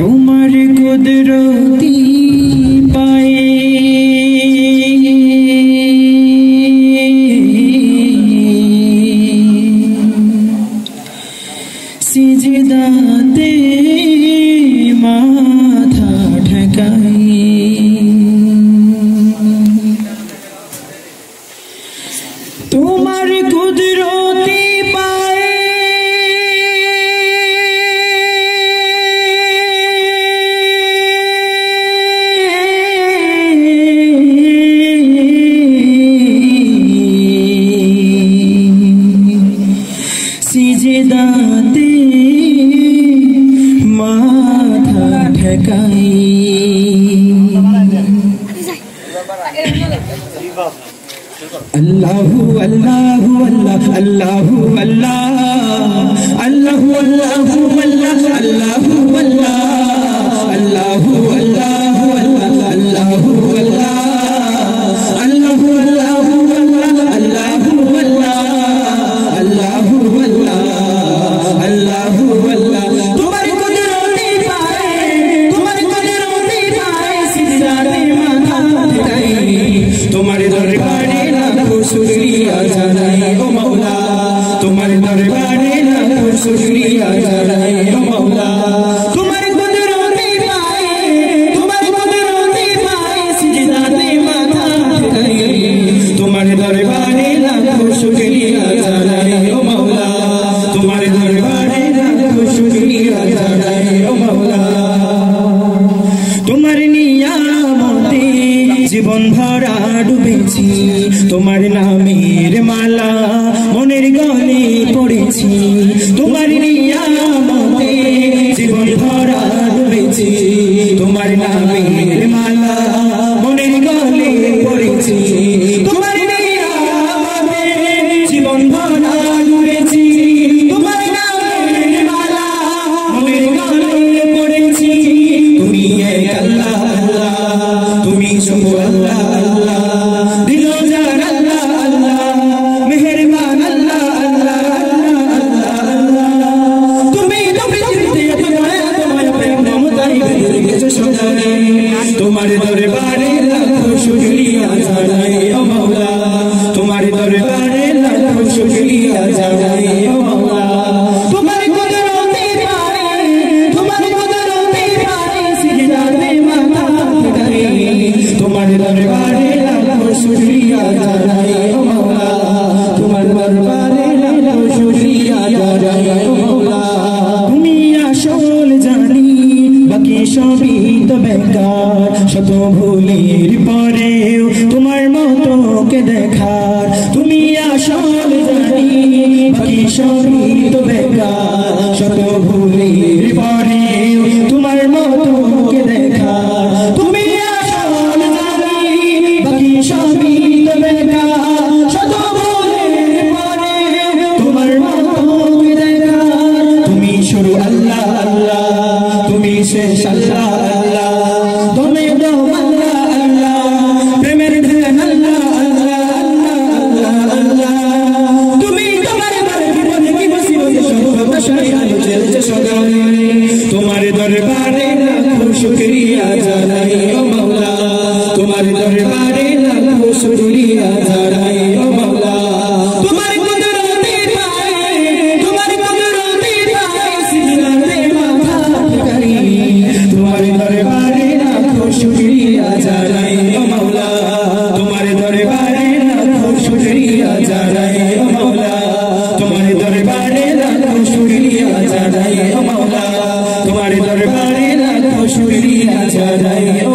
তোমার কুদরতি পায়ে সিজদাতে মাথা ঠেকাই তোমার কুদরতি পায়ে সিজদাতে মাথা ঠেকাই আল্লাহু আল্লাহু আল্লাহ আল্লাহু আল্লাহ আল্লাহু আল্লাহু আল্লাহ আল্লাহু আল্লাহ আল্লাহু আল্লাহু আল্লাহ আল্লাহু আল্লাহ আল্লাহু আল্লাহু আল্লাহ আল্লাহু আল্লাহ আল্লাহু আল্লাহ আল্লাহু আল্লাহ তোমার কুদরতি পায়ে তোমার কুদরতি পায়ে সিজদাতে মাথা ঠেকাই তোমার দরবারে লাখো শুকরিয়া জানাই ও মাওলা তোমার দরবারে লাখো শুকরিয়া জানাই ও মাওলা তোমার কুদরতি পায়ে তোমার কুদরতি পায়ে সিজদাতে মাথা ঠেকাই তোমার দরবারে লাখো শুকরিয়া জানাই ও মাওলা তোমার দরবারে লাখো শুকরিয়া জানাই ও মাওলা তোমার নিয়ামতে জীবন ভরা ডুবেছি তোমার নামের মালা মনের গলে পড়েছি তোমার নিয়ামতে জীবন ভরা ডুবেছি তোমার নামের মালা মনের গলে পড়েছি তোমার নিয়ামতে জীবন ভরা ডুবেছি তোমার নামের মালা মনের গলে পড়েছি তুমি এক আল্লাহ আল্লাহ তুমি শুধু আল্লাহ আল্লাহ দিলো জান আল্লাহ আল্লাহ মেহেরবান আল্লাহ আল্লাহ আল্লাহ আল্লাহ তুমি পৃথিবীতে তোমার প্রেম মমতায় বেঁধে গেছো সদাই তোমার দরবারে লাখো শুকরিয়া জানাই ও মাওলা তোমার দরবারে লাখো শুকরিয়া জানাই ও মাওলা তোমার কুদরতি পায়ে তোমার কুদরতি পায়ে সিজদাতে মাথা ঠেকাই তোমার দরবারে লাখো শুকরিয়া জানাই ও মাওলা তোমার দরবারে লাখো শুকরিয়া জানাই ও মাওলা তুমি আসল জানি বাকি সবই তো বেকার শত ভুলের পরেও তোমার মতো কে দেখার তুমি আসল জানি বাকি সবই তো বেকার শত ভুলের পরেও তোমার মতো কে দেখার তুমি আসল জানি বাকি সবই তো বেকার শত ভুলের পরেও তোমার মতো কে দেখার তুমি শুরু আল্লাহ আল্লাহ তুমি শেষ আল্লাহ আল্লাহ তুমি দম আল্লাহ আল্লাহ প্রেমের ধ্যান আল্লাহ আল্লাহ আল্লাহ আল্লাহ তুমি তোমার বিপদে কি মুসিবতে সব সারিয়ে চলছে সদাই তোমার দরবারে লাখো শুকরিয়া জানাই ও মাওলা তোমার দরবারে লাখো শুকরিয়া জানাই ও মাওলা তোমার কুদরতি পায়ে তোমার কুদরতি পায়ে সিজদাতে মাথা ঠেকাই তোমার দরবারে লাখো শুকরিয়া জানাই ও মাওলা তোমার দরবারে লাখো শুকরিয়া জানাই ও মাওলা তোমার দরবারে লাখো শুকরিয়া জানাই ও মাওলা তোমার দরবারে লাখো শুকরিয়া জানাই ও